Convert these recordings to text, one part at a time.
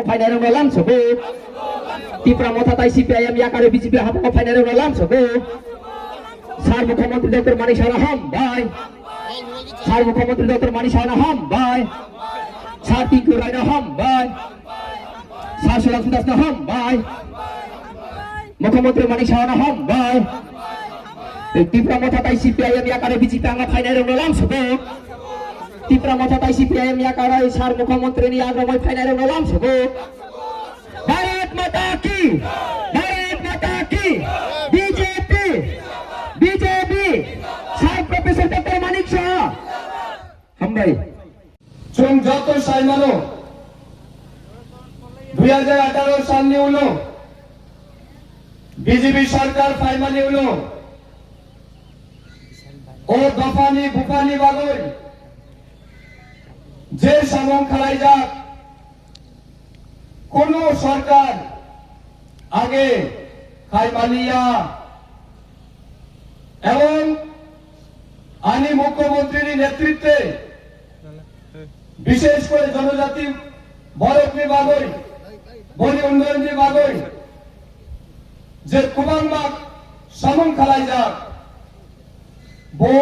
ফাইনারে মেলাম সবে ত্রিপুরা মথা তাই CPIM ইয়াকারে BJP হাবো ফাইনারে মেলাম সবে সার মুখ্যমন্ত্রী ডক্টর মানিক সাহা হাম ভাই সার মুখ্যমন্ত্রী ডক্টর মানিক সাহা হাম ভাই সার টিঙ্কু রায়না হাম ভাই সার সুরাজ দাস না হাম ভাই মুখ্যমন্ত্রী মানিক সাহা হাম ভাই ত্রিপুরা মথা তাই সিপিআইএম ইয়াকারে বিজেপি আঙ্গা ফাইনারে মেলাম সবে ত্রিপুরা মথা তাই সিপিআইএম ইয়াকারে সার মুখ্যমন্ত্রী নি আগ্রময় ফাইনারে মেলাম সবে भारत माता की बीजेपी बीजेपी साहब प्रोफेसर डॉक्टर मानिक शाह हम भाई চুন যত সাইমানো 2018 সাল নিয়ে হলো বিজেপি সরকার ফাইমানি হলো ও দফানি বুফানি বাগই যে সামং খালাই যাক কোন সরকার আগে খাইমালিয়া এবং আনি মুখ্যমন্ত্রীর নেতৃত্বে বিশেষ করে জনজাতি বরফনি বাগই বনি উন্নয়ন বাগই যে কুবাংবাক সমং খালাই যাক বো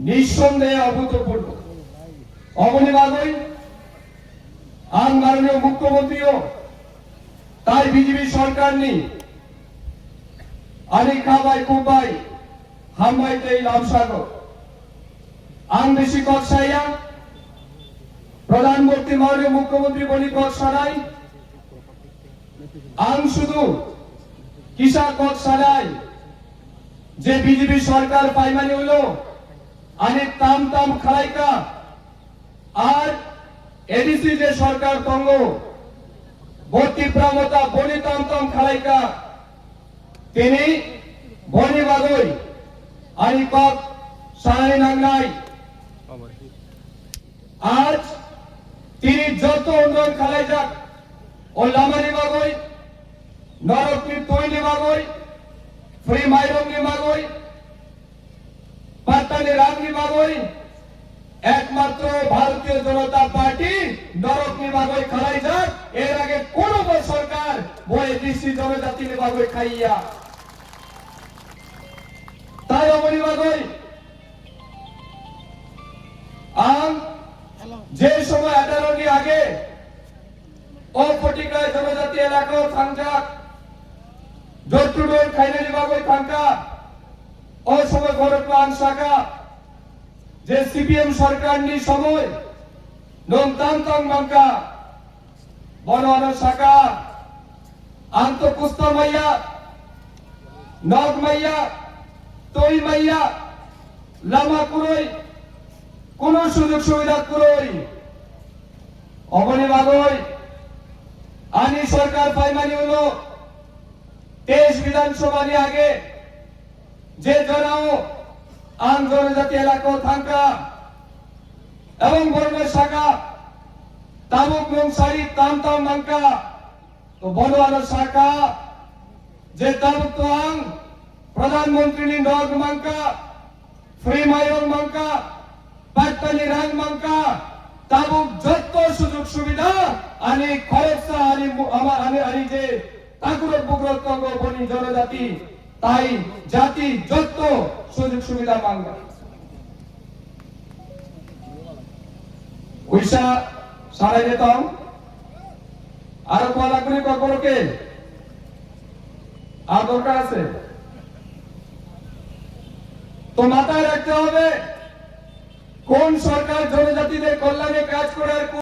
নিঃসন্দেহে অভূতপূর্ব অবনি বাগই আন মাননীয় মুখ্যমন্ত্রীও তাই বিজেপি সরকার নি আনি খাবাই কুবাই হামাইতে লামসাগর আন বেশি কক্সাইয়া প্রধানমন্ত্রী মাননীয় মুখ্যমন্ত্রী বলি কক্সারাই আন শুধু কিসা কক্সারাই যে বিজেপি সরকার পাইমানি হলো আনি তাম তাম খালাইকা আর এডিসি যে সরকার তঙ্গ ভর্তি প্রামতা বনি তন্তম খালাইকা তিনি বনি বাগই আরিকক সাহানি নাংলাই আজ তিনি যত উন্নয়ন খালাই যাক ও লামানি বাগই নরকনি তৈনি বাগই ফ্রি মাইরঙ্গি বাগই পাত্তানি রাঙ্গি বাগই একমাত্র ভারতীয় জনতা পার্টি নরক নিবাগই খালাই যাক এর আগে কোন সরকার বয়ে দৃষ্টি জনজাতি নিবাগই খাইয়া তাই অমনি বাগই যে সময় 18 আগে অপটিকায় জনজাতি এলাকা থাংজাক জট্টুডোর খাইনালি বাগই থাঙ্কা ও সময় গরপ্রাণ শাখা যে সিপিএম সরকার নি সময় নমতান্তং মাঙ্কা বনওয়ান শাখা আন্ত কুস্তা মাইয়া নগ মাইয়া তৈ মাইয়া লামা কুরই কোন সুযোগ সুবিধা কুরই অবনি বাগই আনি সরকার পাইমানি হলো 23 বিধানসভা নি আগে যে জনাও আন জনজাতি এলাকা থাকা এবং বর্ণ শাখা তামুক নংসারি তাম তাম মাঙ্কা তো বনওয়ান শাখা যে তামুক তোয়াং প্রধানমন্ত্রী নগ মাঙ্কা ফ্রি মাইরং মাঙ্কা পাত্তানি রাং মাঙ্কা তামুক যত সুযোগ সুবিধা আনি খরচা আনি আমি আনি যে তাকুরত বুকরত তঙ্গ বনি জনজাতি তাই জাতি যত সুযোগ সুবিধা মাঙ্গা পয়সা সারাই দিতাম আরো কলা করে কখনোকে আর দরকার আছে তো মাথায় রাখতে হবে কোন সরকার জনজাতিদের কল্যাণে কাজ করে